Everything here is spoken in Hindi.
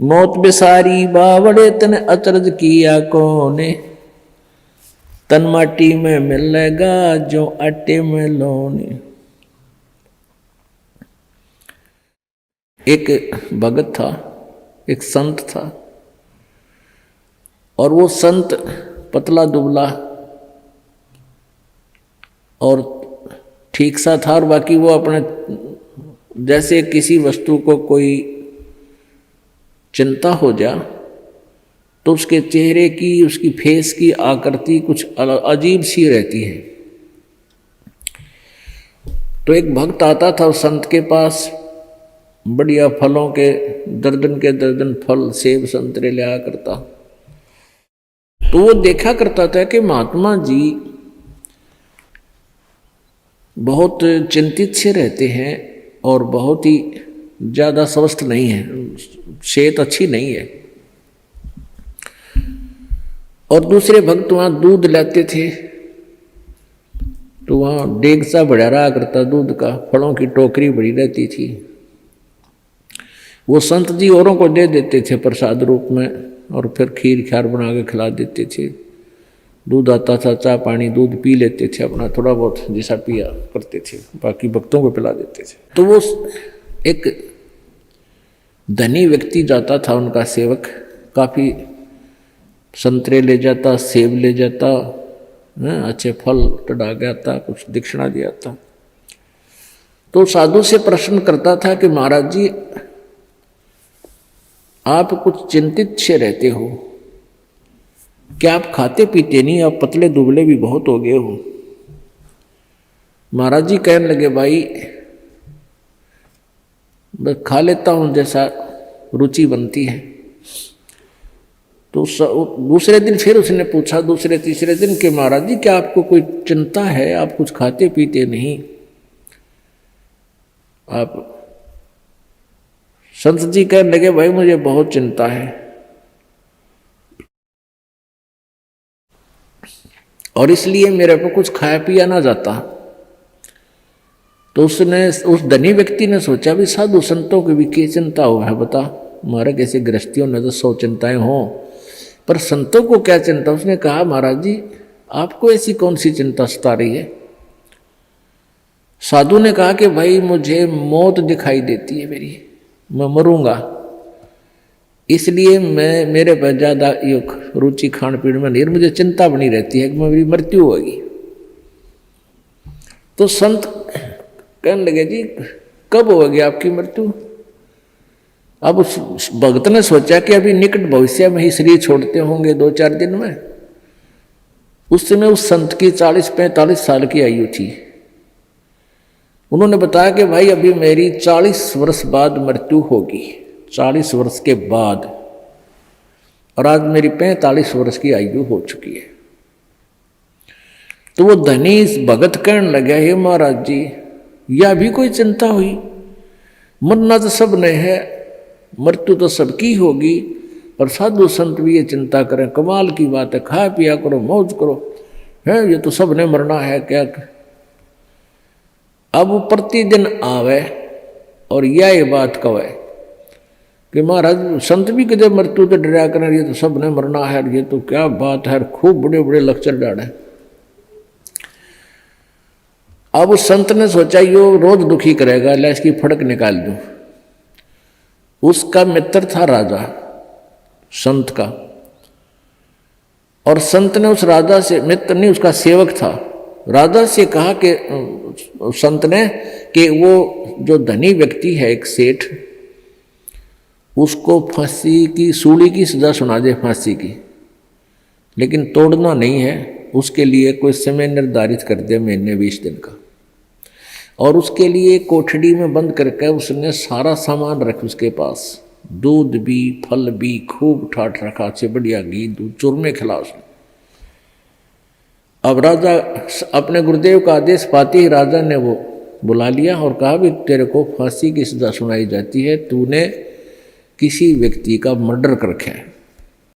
मौत बिसारी बावड़े तन अचरज किया कोने, तन माटी में मिलेगा जो आटे में लोने। एक भगत था, एक संत था, और वो संत पतला दुबला और ठीक सा था, और बाकी वो अपने जैसे किसी वस्तु को कोई चिंता हो जा तो उसके चेहरे की, उसकी फेस की आकृति कुछ अजीब सी रहती है। तो एक भक्त आता था उस संत के पास, बढ़िया फलों के दर्जन फल सेब संतरे लिया करता। तो वो देखा करता था कि महात्मा जी बहुत चिंतित से रहते हैं और बहुत ही ज़्यादा स्वस्थ नहीं है, सेहत अच्छी नहीं है। और दूसरे भक्त वहाँ दूध लाते थे तो वहाँ डेग सा बढ़ा रहा करता दूध का, फलों की टोकरी बड़ी रहती थी। वो संत जी औरों को दे देते थे प्रसाद रूप में, और फिर खीर ख्यार बना के खिला देते थे। दूध आता था, चाय पानी दूध पी लेते थे, अपना थोड़ा बहुत जैसा पिया करते थे, बाकी भक्तों को पिला देते थे। तो वो एक धनी व्यक्ति जाता था, उनका सेवक, काफ़ी संतरे ले जाता, सेब ले जाता, अच्छे फल टड़ा गया था, कुछ दक्षिणा दिया था। तो साधु से प्रश्न करता था कि महाराज जी आप कुछ चिंतित से रहते हो, क्या आप खाते पीते नहीं, आप पतले दुबले भी बहुत हो गए हो। महाराज जी कहने लगे भाई मैं खा लेता हूँ जैसा रुचि बनती है। तो दूसरे दिन फिर उसने पूछा, दूसरे तीसरे दिन कि महाराज जी क्या आपको कोई चिंता है, आप कुछ खाते पीते नहीं। आप संत जी कहने लगे भाई मुझे बहुत चिंता है, और इसलिए मेरे को कुछ खाया पिया ना जाता। तो उस धनी व्यक्ति ने सोचा भी साधु संतों की भी क्या चिंता हो है बता, हमारे कैसे गृहस्थियों ने तो 100 चिंताएं हों, पर संतों को क्या चिंता। उसने कहा महाराज जी आपको ऐसी कौन सी चिंता सता रही है। साधु ने कहा कि भाई मुझे मौत दिखाई देती है मेरी, मैं मरूंगा, इसलिए मेरे पर ज़्यादा रुचि खान पीन में नहीं, मुझे चिंता बनी रहती है कि मेरी मृत्यु होगी। तो संत कहने लगे जी कब होगी आपकी मृत्यु। अब उस भक्त ने सोचा कि अभी निकट भविष्य में ही शरीर छोड़ते होंगे 2-4 दिन में। उस समय उस संत की 40-45 साल की आयु थी। उन्होंने बताया कि भाई अभी मेरी 40 वर्ष बाद मृत्यु होगी, 40 वर्ष के बाद, और आज मेरी 45 वर्ष की आयु हो चुकी है। तो वो धनी भगत कहने लगा हे महाराज जी यह भी कोई चिंता हुई, मरना तो सब ने है, मृत्यु तो सबकी होगी, और साधु संत भी ये चिंता करें, कमाल की बात है, खा पिया करो मौज करो, है ये तो सब ने मरना है क्या। अब वो प्रतिदिन आवे और यह बात कहे कि महाराज संत भी कदे मृत्यु तो डरा करें, ये तो सब ने मरना है, ये तो क्या बात है, खूब बड़े बड़े लेक्चर डाले। अब उस संत ने सोचा यो रोज दुखी करेगा, ले इसकी फड़क निकाल दूं। उसका मित्र था राजा संत का, और संत ने उस राजा से, मित्र नहीं उसका सेवक था, राजा से कहा कि संत ने कि वो जो धनी व्यक्ति है एक सेठ, उसको फांसी की सूली की सजा सुना दे, फांसी की, लेकिन तोड़ना नहीं है, उसके लिए कोई समय निर्धारित कर दे, महीने 20 दिन का, और उसके लिए कोठड़ी में बंद करके उसने सारा सामान रख उसके पास, दूध भी फल भी खूब ठाठ रखा, अच्छे बढ़िया घी दूध चूरमे खिला उसने। अब राजा अपने गुरुदेव का आदेश पाते ही राजा ने वो बुला लिया और कहा भी तेरे को फांसी की सजा सुनाई जाती है, तूने किसी व्यक्ति का मर्डर कर रखा है,